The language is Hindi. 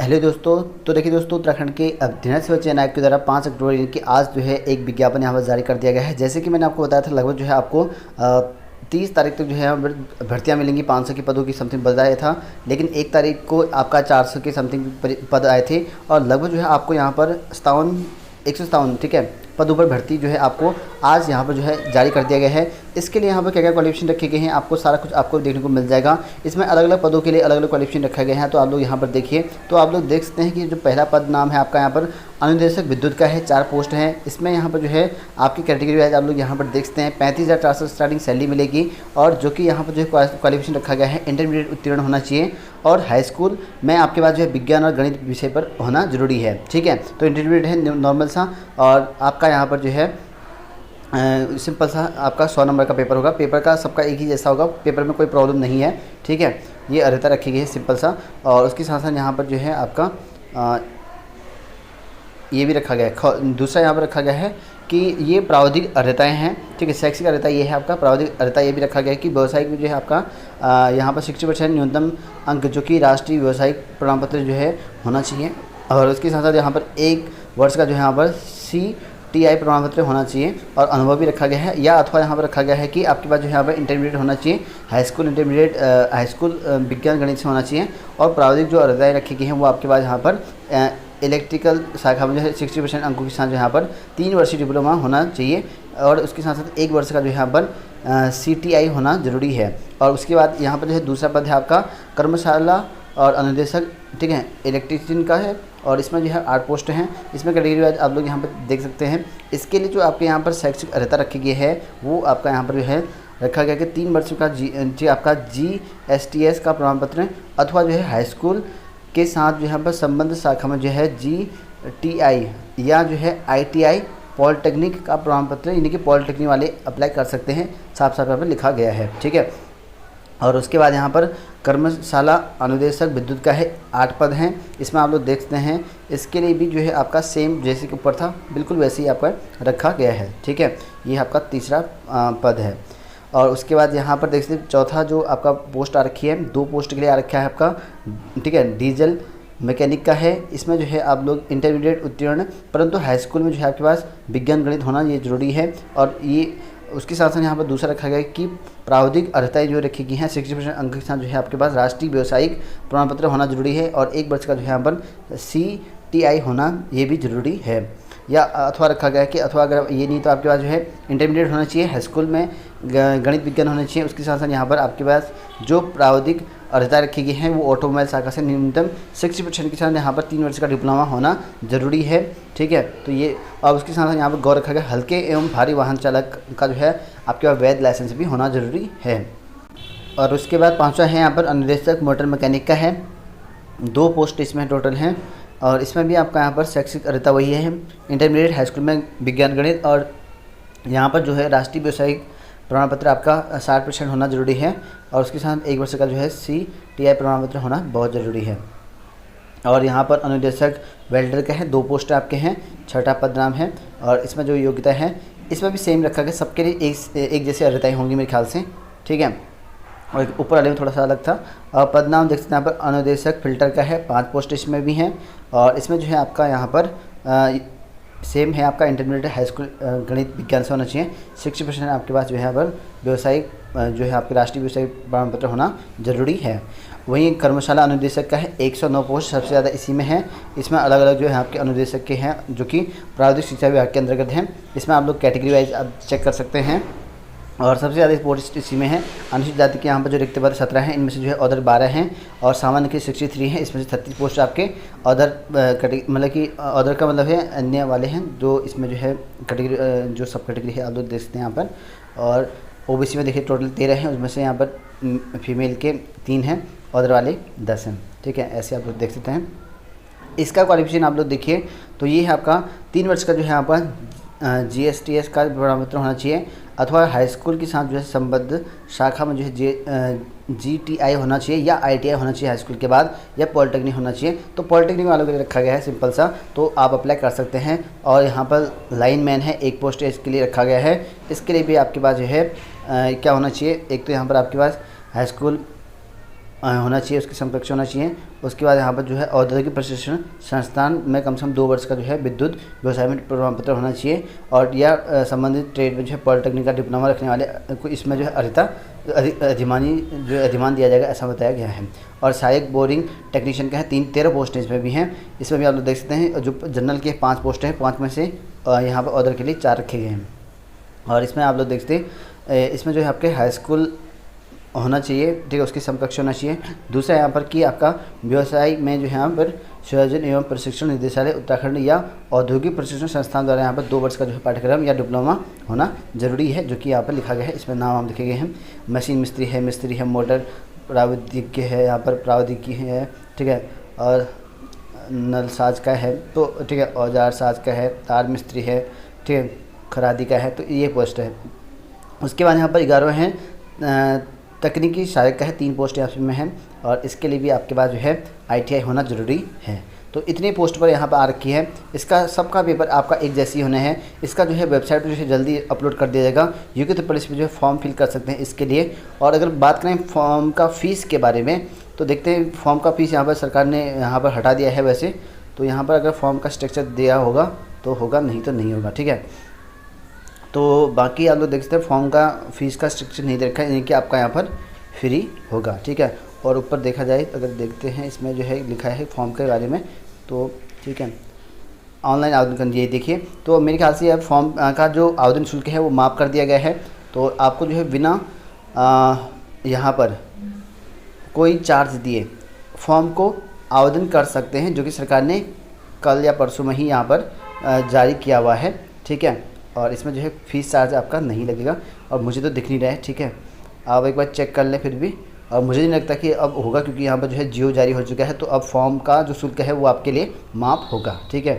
हेलो दोस्तों। तो देखिए दोस्तों, उत्तराखंड के अध्ययन सेवा चयन आयोग के द्वारा 5 अक्टूबर यानी कि आज जो है एक विज्ञापन यहाँ पर जारी कर दिया गया है। जैसे कि मैंने आपको बताया था, लगभग जो है आपको 30 तारीख तक जो है यहाँ पर भर्तियाँ मिलेंगी। 500 के पदों की समथिंग बताया था, लेकिन 1 तारीख को आपका 400 के समथिंग पद आए थे और लगभग जो है आपको यहाँ पर 157 ठीक है पदों पर भर्ती जो है आपको आज यहाँ पर जो है जारी कर दिया गया है। इसके लिए यहाँ पर क्या क्या क्वालिफिकेशन रखे गए हैं, आपको सारा कुछ आपको देखने को मिल जाएगा। इसमें अलग अलग पदों के लिए अलग अलग क्वालिफिकेशन रखा गया है। तो आप लोग यहाँ पर देखिए, तो आप लोग देख सकते हैं कि जो पहला पद नाम है आपका यहाँ पर अनुदेशक विद्युत का है। 4 पोस्ट हैं। इसमें यहाँ पर जो है आपकी कैटेगरी वाइज आप लोग यहाँ पर देख सकते हैं 35,400 स्टार्टिंग सैलरी मिलेगी। और जो कि यहाँ पर जो है क्वालिफिकेशन रखा गया है, इंटरमीडिएट उत्तीर्ण होना चाहिए और हाई स्कूल में आपके पास जो है विज्ञान और गणित विषय पर होना जरूरी है। ठीक है, तो इंटरमीडिएट है नॉर्मल सा। और आपका यहाँ पर जो है सिंपल सा आपका 100 नंबर का पेपर होगा। पेपर का सबका एक ही जैसा होगा, पेपर में कोई प्रॉब्लम नहीं है। ठीक है, ये अर्हता रखी गई है सिंपल सा। और उसके साथ साथ यहाँ पर जो है आपका ये भी रखा गया है। दूसरा यहाँ पर रखा गया है कि ये प्रावधिक अर्हताएँ हैं। ठीक है, शैक्षिक अर्हता ये है आपका। प्रावधिक अर्हता ये भी रखा गया है कि व्यवसायिक में जो है आपका यहाँ पर 60% न्यूनतम अंक जो कि राष्ट्रीय व्यवसायिक प्रमाण पत्र जो है होना चाहिए। और उसके साथ साथ यहाँ पर 1 वर्ष का जो है यहाँ पर CTI प्रमाण पत्र होना चाहिए और अनुभव भी रखा गया है। या अथवा यहाँ पर रखा गया है कि आपके पास जो है यहाँ पर इंटरमीडिएट होना चाहिए, high school intermediate high school विज्ञान गणित से होना चाहिए। और प्रावधिक जो अर्हताएँ रखी गई हैं वो आपके पास यहाँ पर इलेक्ट्रिकल शाखा में जो है 60% अंकों के साथ जो यहाँ पर 3 वर्षीय डिप्लोमा होना चाहिए। और उसके साथ साथ 1 वर्ष का जो यहाँ पर CTI होना ज़रूरी है। और उसके बाद यहाँ पर जो है दूसरा पद है आपका कर्मशाला और अनुदेशक। ठीक है, इलेक्ट्रीशियन का है और इसमें जो है 8 पोस्ट हैं। इसमें कैटेगरी वाइज आप लोग यहाँ पर देख सकते हैं। इसके लिए जो आपके यहाँ पर शैक्षिक अर्हता रखी गई है वो आपका यहाँ पर जो है रखा गया कि 3 वर्ष का जी आपका GSTS का प्रमाण पत्र अथवा जो है हाई स्कूल के साथ जो यहाँ पर संबंध शाखा में जो है GTI या जो है ITI पॉलिटेक्निक का प्रमाण पत्र, यानी कि पॉलिटेक्निक वाले अप्लाई कर सकते हैं। साफ साफ यहाँ पर लिखा गया है। ठीक है, और उसके बाद यहाँ पर कर्मशाला अनुदेशक विद्युत का है 8 पद हैं। इसमें आप लोग देखते हैं, इसके लिए भी जो है आपका सेम जैसे कि ऊपर था बिल्कुल वैसे ही आपका रखा गया है। ठीक है, ये आपका तीसरा पद है। और उसके बाद यहाँ पर देख सकते चौथा जो आपका पोस्ट आ रखी है, 2 पोस्ट के लिए आ रखा है आपका। ठीक है, डीजल मैकेनिक का है। इसमें जो है आप लोग इंटरमीडिएट उत्तीर्ण परंतु हाई स्कूल में जो है आपके पास विज्ञान गणित होना ये ज़रूरी है। और ये उसके साथ साथ यहाँ पर दूसरा रखा गया है कि प्रावधिक अर्हताएँ जो रखी गई हैं 60% अंक के साथ जो है आपके पास राष्ट्रीय व्यवसायिक प्रमाण पत्र होना जरूरी है और 1 वर्ष का जो है यहाँ पर CTI होना ये भी ज़रूरी है। या अथवा रखा गया है कि अथवा अगर ये नहीं तो आपके पास जो है इंटरमीडिएट होना चाहिए, हाई स्कूल में गणित विज्ञान होना चाहिए। उसके साथ साथ यहाँ पर आपके पास जो प्रावधिक अर्हता रखी गई हैं वो ऑटोमोबाइल शाखा से न्यूनतम 60% के साथ यहाँ पर 3 वर्ष का डिप्लोमा होना ज़रूरी है। ठीक है, तो ये और उसके साथ साथ यहाँ पर गौर रखा गया हल्के एवं भारी वाहन चालक का जो है आपके पास वैध लाइसेंस भी होना ज़रूरी है। और उसके बाद 5वां है यहाँ पर अनुदेशक मोटर मैकेनिक का है। 2 पोस्ट इसमें टोटल हैं और इसमें भी आपका यहाँ पर शैक्षिक अर्हता वही है, इंटरमीडिएट हाई स्कूल में विज्ञान गणित। और यहाँ पर जो है राष्ट्रीय व्यवसायिक प्रमाण पत्र आपका 60% होना ज़रूरी है। और उसके साथ 1 वर्ष का जो है CTI प्रमाण पत्र होना बहुत ज़रूरी है। और यहाँ पर अनुदेशक वेल्डर का है, 2 पोस्ट आपके हैं, 6ठा पद नाम है। और इसमें जो योग्यता है इसमें भी सेम रखा गया, सबके लिए एक जैसी अर्हताएँ होंगी मेरे ख्याल से। ठीक है, और ऊपर वाले में थोड़ा सा अलग था। और पद नाम देख सकते हैं यहाँ पर अनुदेशक फिल्टर का है, 5 पोस्ट इसमें भी हैं। और इसमें जो है आपका यहाँ पर सेम है, आपका इंटरमीडिएट हाई स्कूल गणित विज्ञान से होना चाहिए। 60% आपके पास जो है यहाँ पर व्यवसायिक जो है आपके राष्ट्रीय व्यवसायिक प्रमाण पत्र होना ज़रूरी है। वहीं कर्मशाला अनुदेशक का है 109 पोस्ट सबसे ज़्यादा इसी में है। इसमें अलग अलग जो है आपके अनुदेशक के हैं जो कि प्रावधिक शिक्षा विभाग के अंतर्गत हैं। इसमें आप लोग कैटेगरी वाइज आप चेक कर सकते हैं। और सबसे ज़्यादा पोस्ट इसी में है। अनुसूचित जाति के यहाँ पर जो रिक्त पद 17 हैं, इनमें से जो है अदर 12 हैं और सामान्य के 63 हैं। इसमें से 36 पोस्ट आपके अदर मतलब कि अदर का मतलब है अन्य वाले हैं, जो इसमें जो है कैटेगरी जो सब कैटेगरी है आप लोग देख सकते हैं यहाँ पर। और OBC में देखिए टोटल 13 हैं, उसमें से यहाँ पर फीमेल के 3 हैं, अदर वाले 10 हैं। ठीक है, ऐसे आप लोग देख सकते हैं। इसका क्वालिफिकेशन आप लोग देखिए तो ये है आपका 3 वर्ष का जो है यहाँ पर GSTS का प्रमाण पत्र होना चाहिए अथवा हाई स्कूल के साथ जो है संबद्ध शाखा में जो है GTI होना चाहिए या ITI होना चाहिए हाई स्कूल के बाद, या पॉलिटेक्निक होना चाहिए। तो पॉलिटेक्निक वालों के लिए रखा गया है सिंपल सा, तो आप अप्लाई कर सकते हैं। और यहाँ पर लाइन मैन है, 1 पोस्ट इसके लिए रखा गया है। इसके लिए भी आपके पास जो है क्या होना चाहिए, एक तो यहाँ पर आपके पास हाई स्कूल होना चाहिए, उसके समकक्ष होना चाहिए। उसके बाद यहाँ पर जो है औद्योगिक प्रशिक्षण संस्थान में कम से कम 2 वर्ष का जो है विद्युत व्यवसाय में प्रमाण पत्र होना चाहिए, और या संबंधित ट्रेड में जो है पॉलिटेक्निक का डिप्लोमा रखने वाले को इसमें जो है अधिमान दिया जाएगा, ऐसा बताया गया है। और सहायक बोरिंग टेक्नीशियन का है 13 पोस्ट इसमें भी हैं। इसमें भी आप लोग देख सकते हैं जो जनरल के 5 पोस्ट हैं, 5 में से यहाँ पर ऑर्डर के लिए 4 रखे गए हैं। और इसमें आप लोग देखते हैं इसमें जो है आपके हाई स्कूल होना चाहिए, ठीक है, उसके समकक्ष होना चाहिए। दूसरा यहाँ पर कि आपका व्यवसाय में जो है यहाँ पर संयोजन एवं प्रशिक्षण निदेशालय उत्तराखंड या औद्योगिक प्रशिक्षण संस्थान द्वारा यहाँ पर 2 वर्ष का जो है पाठ्यक्रम या डिप्लोमा होना जरूरी है, जो कि यहाँ पर लिखा गया है। इसमें नाम लिखे गए हैं, मशीन मिस्त्री है, मोटर प्रावैधिक है, यहाँ पर प्रावैधिकी है, ठीक है, और नल साज का है, तो ठीक है, औजार साज का है, तार मिस्त्री है, ठीक है, खरादी का है, तो ये पोस्ट है। उसके बाद यहाँ पर 11 हैं तकनीकी सहायक का है, 3 पोस्ट यहाँ में हैं, और इसके लिए भी आपके पास जो है ITI होना ज़रूरी है। तो इतनी पोस्ट पर यहाँ पर आ रखी है। इसका सबका पेपर आपका एक जैसी होने हैं। इसका जो है वेबसाइट पर जो है जल्दी अपलोड कर दिया जाएगा। योग्यता पर इस पर जो है फॉर्म फिल कर सकते हैं इसके लिए। और अगर बात करें फॉर्म का फ़ीस के बारे में, तो देखते हैं फॉर्म का फ़ीस यहाँ पर सरकार ने यहाँ पर हटा दिया है वैसे। तो यहाँ पर अगर फॉर्म का स्ट्रक्चर दिया होगा तो होगा, नहीं तो नहीं होगा, ठीक है। तो बाकी आप लोग देख सकते हैं फॉर्म का फ़ीस का स्ट्रक्चर नहीं दे रखा है, यानी कि आपका यहाँ पर फ्री होगा, ठीक है। और ऊपर देखा जाए अगर देखते हैं इसमें जो है लिखा है फॉर्म के बारे में, तो ठीक है, ऑनलाइन आवेदन कर दिए। देखिए तो मेरे ख्याल से यह फॉर्म का जो आवेदन शुल्क है वो माफ़ कर दिया गया है। तो आपको जो है बिना यहाँ पर कोई चार्ज दिए फॉर्म को आवेदन कर सकते हैं, जो कि सरकार ने कल या परसों में ही यहाँ पर जारी किया हुआ है, ठीक है। और इसमें जो है फ़ीस चार्ज आपका नहीं लगेगा, और मुझे तो दिख नहीं रहा है, ठीक है। आप एक बार चेक कर लें फिर भी, और मुझे नहीं लगता कि अब होगा, क्योंकि यहाँ पर जो है जियो जारी हो चुका है। तो अब फॉर्म का जो शुल्क है वो आपके लिए माफ़ होगा, ठीक है।